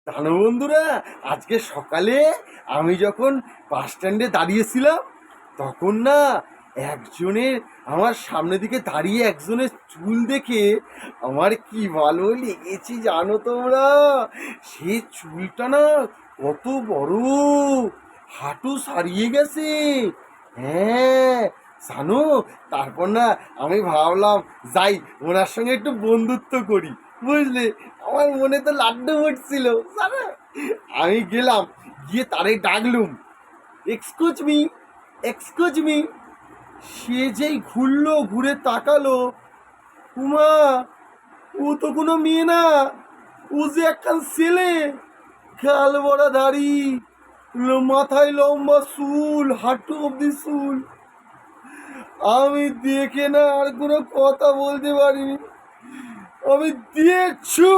জানো বন্ধুরা, আজকে সকালে আমি যখন বাস স্ট্যান্ডে দাঁড়িয়েছিলাম তখন না একজনের আমার সামনে দিকে দাঁড়িয়ে একজনের চুল দেখে আমার কি ভালো লেগেছে জানো তোমরা। সে চুলটা না কত বড়, হাঁটু সারিয়ে গেছে। হ্যাঁ জানো, তারপর না আমি ভাবলাম যাই ওনার সঙ্গে একটু বন্ধুত্ব করি, বুঝলে। আমার মনে তো লাড্ডু ফুটছিল জানো। আমি গেলাম, গিয়ে তারে ডাকলুম, এক্সকিউজ মি, এক্সকিউজ মি। সে যেই ঘুরলো, ঘুরে তাকালো, উমা, ও তো কোনো মেয়ে না, ও যে একখান ছেলে। গাল বড়া দাড়ি, মাথায় লম্বা চুল, হাঁটু অব্দি চুল। আমি দেখে না আর কোনো কথা বলতে পারিনি। আমি দেখছু